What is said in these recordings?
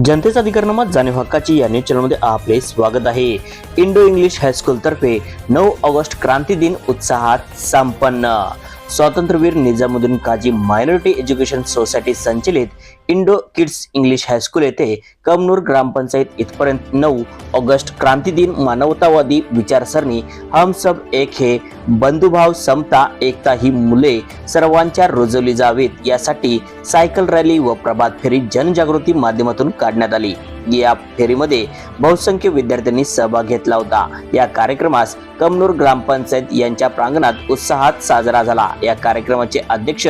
जनतेचा अधिकारनामा जाणीव हक्काची या न्यूज चॅनलमध्ये आपले स्वागत आहे। इंडो इंग्लिश हायस्कूल तर्फे 9 ऑगस्ट क्रांती दिन उत्साहात संपन्न। स्वातंत्र्यवीर निजामुद्दीन काजी मायनॉरिटी एज्युकेशन सोसायटी संचलित इंडो किड्स इंग्लिश हायस्कूल येथे कमनूर ग्रामपंचायत इथपर्यंत 9 ऑगस्ट क्रांती दिन मानवतावादी विचारसरणी हम सब एक हे बंधुभाव समता एकता ही मूल्ये सर्वांच्या रुजवली जावीत यासाठी सायकल रॅली व प्रभात फेरी जनजागृती माध्यमातून काढण्यात आली। या फेरीमध्ये बहुसंख्य विद्यार्थ्यांनी सहभाग घेतला होता। या कार्यक्रमास कमनूर ग्रामपंचायत यांच्या प्रांगणात उत्साहात साजरा झाला। या कार्यक्रमाचे अध्यक्ष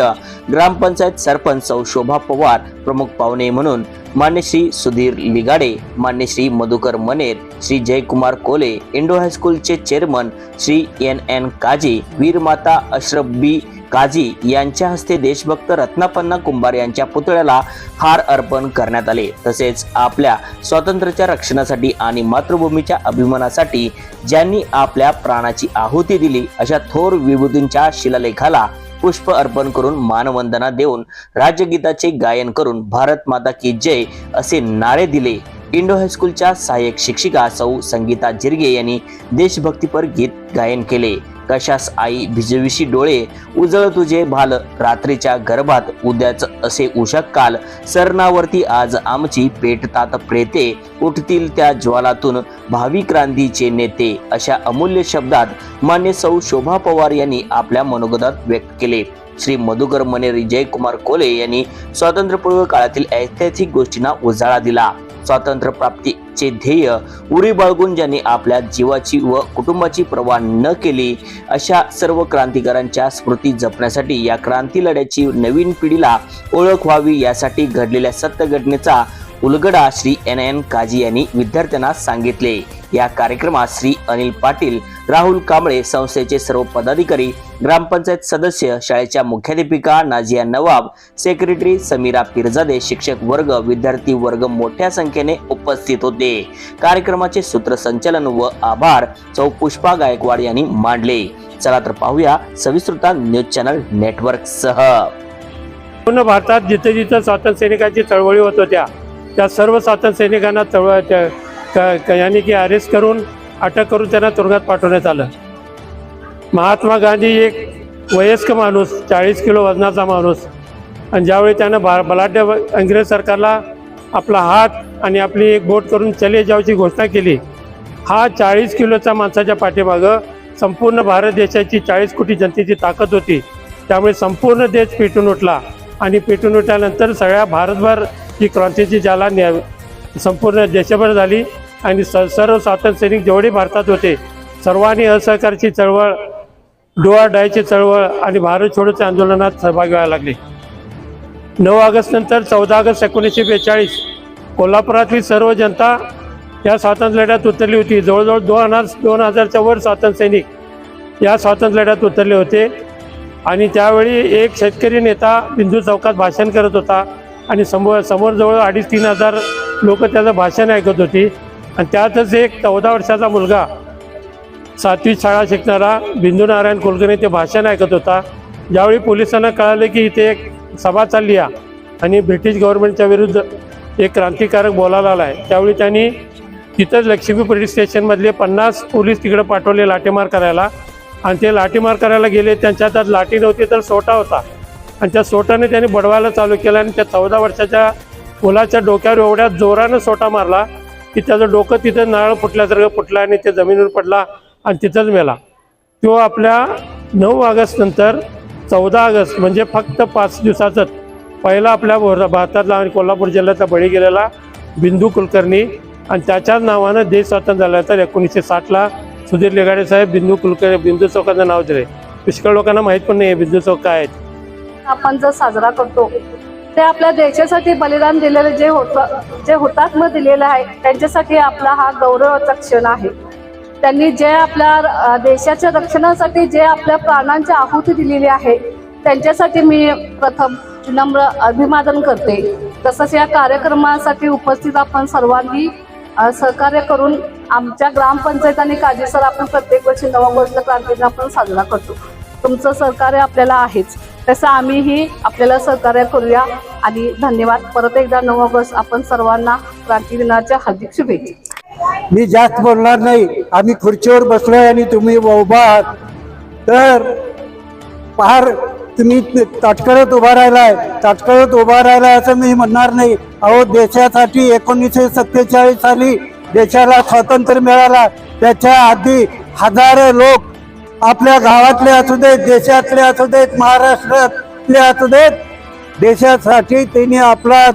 ग्रामपंचायत सरपंच सौ शोभा पवार, प्रमुख पाहुणे म्हणून मान्य श्री सुधीर लिगाडे, मान्य श्री मधुकर मनेर, श्री जयकुमार कोले, इंडो हायस्कूलचे चेअरमन श्री एन काजी, वीरमाता अशरफ बी काजी यांच्या हस्ते देशभक्त रत्नापन्ना कुंभार यांच्या पुतळ्याला हार अर्पण करण्यात आले। तसेच आपल्या स्वातंत्र्याच्या रक्षणासाठी आणि मातृभूमीच्या अभिमानासाठी ज्यांनी आपल्या प्राणाची आहुती दिली अशा थोर विभूतींच्या शिलालेखाला पुष्प अर्पण करून मानवंदना देऊन राज्यगीताचे गायन करून भारत माता की जय असे नारे दिले। इंडो हायस्कूलच्या सहाय्यक शिक्षिका सौ संगीता जिरगे यांनी देशभक्तीपर गीत गायन केले। कशास आई भिजविशी डोळे, उजळ तुझे भाल रात्रीच्या गर्भात, उद्याच असे उषा काल, सरणावरती आज आमची पेटतात प्रेते, उठतील त्या ज्वालातून भावी क्रांतीचे नेते अशा अमूल्य शब्दात मान्य सौ शोभा पवार यांनी आपल्या मनोगतात व्यक्त केले। श्री मधुकर मनेर, जयकुमार कोले यांनी स्वातंत्र्यपूर्व काळातील ऐतिहासिक गोष्टींना उजाळा दिला। स्वातंत्र्य प्राप्तीचे ध्येय उरी बाळगून ज्यांनी आपल्या जीवाची व कुटुंबाची पर्वा न केली अशा सर्व क्रांतिकारांच्या स्मृती जपण्यासाठी या क्रांती लढ्याची नवीन पिढीला ओळख व्हावी यासाठी घडलेल्या सत्य घटनेचा उलगडा श्री एन काजी यांनी विद्यार्थ्यांना सांगितले। या कार्यक्रमात श्री अनिल पाटील, राहुल कांबळे, संस्थेचे सर्व पदाधिकारी, ग्रामपंचायत सदस्य, शाळेच्या मुख्याध्यापिका नाझिया नवाब, सेक्रेटरी समीरा पिरजादे, शिक्षक वर्ग, विद्यार्थी वर्ग मोठ्या संख्येने उपस्थित होते। कार्यक्रमाचे सूत्रसंचालन व आभार सौ पुष्पा गायकवाड यांनी मांडले। चला तर पाहूया सविस्तर न्यूज चॅनल नेटवर्क सह। पूर्ण भारतात जिथे जिथे स्वातंत्र्य सैनिकांची चळवळी होत होत्या त्या सर्व स्वातंत्र्य सैनिकांना यानी की अरेस्ट करून अटक करून त्यांना तुरुंगात पाठवण्यात आलं। महात्मा गांधी एक वयस्क माणूस, 40 किलो वजनाचा माणूस, आणि ज्यावेळी त्यानं बलाढ्य इंग्रज सरकारला आपला हात आणि आपली एक बोट करून चले जावची घोषणा केली, हा 40 किलोच्या माणसाच्या पाठीमागं संपूर्ण भारत देशाची 40 कोटी जनतेची ताकद होती। त्यामुळे संपूर्ण देश पेटून उठला आणि पेटून उठल्यानंतर सगळ्या भारतभर ही क्रांतीची ज्याला संपूर्ण देशभर झाली आणि सर्व स्वातंत्र्य सैनिक जेवढे भारतात होते सर्वांनी असहकारची चळवळ, डू ऑर डायची चळवळ आणि भारत छोडोच्या आंदोलनात सहभागी व्हायला लागले। 9 ऑगस्ट नंतर 14 ऑगस्ट 1942 कोल्हापुरातली सर्व जनता या स्वातंत्र्य लढ्यात उतरली होती। जवळजवळ 2000च्या वर स्वातंत्र्य सैनिक या स्वातंत्र्य लढ्यात उतरले होते आणि त्यावेळी एक शेतकरी नेता बिंदू चौकात भाषण करत होता आणि समोर जवळ 2,500-3 हजार लोक त्याचं भाषण ऐकत होती आणि त्यातच एक 14 वर्षाचा मुलगा 7वी शाळा शिकणारा बिंदू नारायण कुलकर्णी ते भाषण ऐकत होता। ज्यावेळी पोलिसांना कळाले की इथे एक सभा चालली आहे आणि ब्रिटिश गव्हर्नमेंटच्या विरुद्ध एक क्रांतिकारक बोलायला आला आहे, त्यावेळी त्यांनी तिथंच लक्ष्मी पोलीस स्टेशनमधले 50 पोलीस तिकडे पाठवले लाठीमार करायला आणि ते लाठीमार करायला गेले। त्यांच्या हातात लाठी नव्हती तर सोटा होता आणि त्या सोटाने त्यांनी बडवायला चालू केलं आणि त्या 14 वर्षाच्या मुलाच्या डोक्यावर एवढ्या जोरानं सोटा मारला की त्याचं डोकं तिथं नारळ फुटल्यासारखं फुटलं आणि ते जमिनीवर पडला आणि तिथंच मेला। तो आपल्या 9 ऑगस्ट नंतर 14 ऑगस्ट म्हणजे फक्त 5 दिवसातच पहिला आपल्या भारतातला आणि कोल्हापूर जिल्ह्यातला बळी गेलेला बिंदू कुलकर्णी आणि त्याच्याच नावानं देश स्वातंत्र्य झाला। तर 1960ला सुधीर लिगाडे साहेब बिंदू कुलकर्णी बिंदू चौकाचं नाव दिले। पुष्कळ लोकांना माहीत पण नाही बिंदू चौक काय आहेत। आपण जो साजरा करतो ते आपल्या देशासाठी बलिदान दिलेले जे हुतात्मा दिलेले आहे त्यांच्यासाठी आपला हा गौरवाचा क्षण आहे। त्यांनी जे आपल्या देशाच्या रक्षणासाठी जे आपल्या प्राणांची आहुती दिलेली आहे त्यांच्यासाठी मी प्रथम नम्र अभिवादन करते। तसंच या कार्यक्रमासाठी उपस्थित आपण सर्वांनी सहकार्य करून आमच्या ग्रामपंचायत आणि काजी सर आपण प्रत्येक वर्षी 9 ऑगस्ट क्रांती दिन आपण साजरा करतो। तुमचं सहकार्य आपल्याला आहेच। तसं आम्हीही आपल्याला सहकार्य करूया. आणि धन्यवाद. परत एकदा 9 ऑगस्ट आपण सर्वांना क्रांती दिनाच्या हार्दिक शुभेच्छा. मी जास्त बोलणार नाही. आम्ही खुर्चीवर बसलोय आणि तुम्ही उभा आहात, तर फार तुम्ही ताटकळत उभा राहिलाय असं मी म्हणणार नाही. अहो, देशासाठी 1947 साली देशाला स्वातंत्र्य मिळाला. त्याच्या आधी हजारो लोक आपल्या गावातले असू देत, देशातले असू देत, महाराष्ट्रातले असू देत, देशासाठी त्यांनी आपला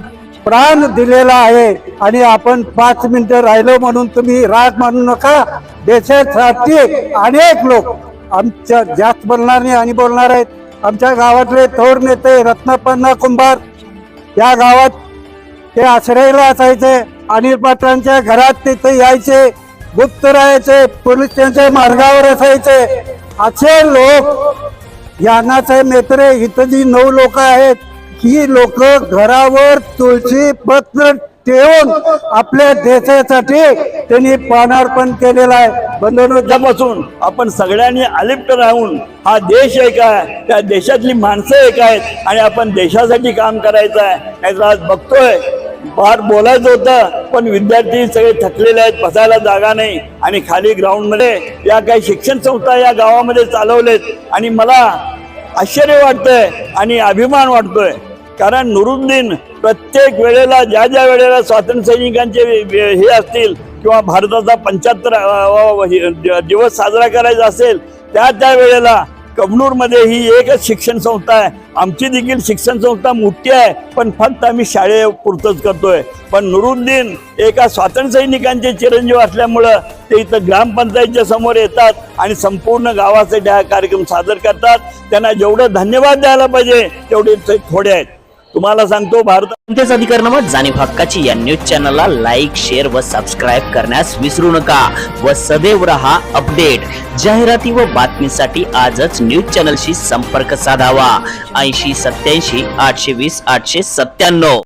प्राण दिलेला आहे. आणि आपण 5 मिनिटं राहिलो म्हणून तुम्ही राग मानू नका. देशासाठी अनेक लोक, आमच्या जास्त बोलणार नाही आणि बोलणार आहेत, आमच्या गावातले थोर नेते रत्नापन्ना कुंभार या गावात ते आश्रयाला असायचे. अनिल पाटलांच्या घरात तिथे यायचे, गुप्त राहायचे, पोलीस स्टेशनच्या मार्गावर असायचे. असे लोक यानाचे नेत्रे इथं जी 9 लोक आहेत, ही लोक घरावर तुळशी पत्र ठेवून आपल्या देशासाठी त्यांनी प्राणार्पण केलेलं आहे. बंधनापासून आपण सगळ्यांनी अलिप्त राहून हा देश एक आहे, त्या देशातली माणसं एक आहेत आणि आपण देशासाठी काम करायचं आहे. नाहीतर आज बघतोय फार बोलायचं होतं, पण विद्यार्थी सगळे थकलेले आहेत, बसायला जागा नाही. आणि खाली ग्राउंडमध्ये या काही शिक्षण संस्था या गावामध्ये चालवलेत. आणि मला आश्चर्य वाटतंय आणि अभिमान वाटतोय, कारण नुरुद्दीन प्रत्येक वेळेला ज्या वेळेला स्वातंत्र्य सैनिकांचे हे असतील किंवा भारताचा 75 दिवस साजरा करायचा असेल, त्या वेळेला कबनूरमध्ये ही एकच शिक्षण संस्था आहे. आमची देखील शिक्षण संस्था मोठी आहे, पण फक्त आम्ही शाळेपुरतंच करतोय. पण नुरुद्दीन एका स्वातंत्र्य सैनिकांचे चिरंजीव असल्यामुळं ते इथं ग्रामपंचायतच्या समोर येतात आणि संपूर्ण गावासाठी हा कार्यक्रम सादर करतात. त्यांना जेवढं धन्यवाद द्यायला पाहिजे तेवढे ते थोडे आहेत. तुम्हाला सांगतो, भारत जनतेचा अधिकारनामा जाणीव हक्काची या न्यूज चॅनलला लाईक, शेअर व सबस्क्राईब करण्यास विसरू नका व सदैव रहा अपडेट. जाहिराती व बातमीसाठी आजच न्यूज चॅनलशी संपर्क साधावा. 80 87 820 897.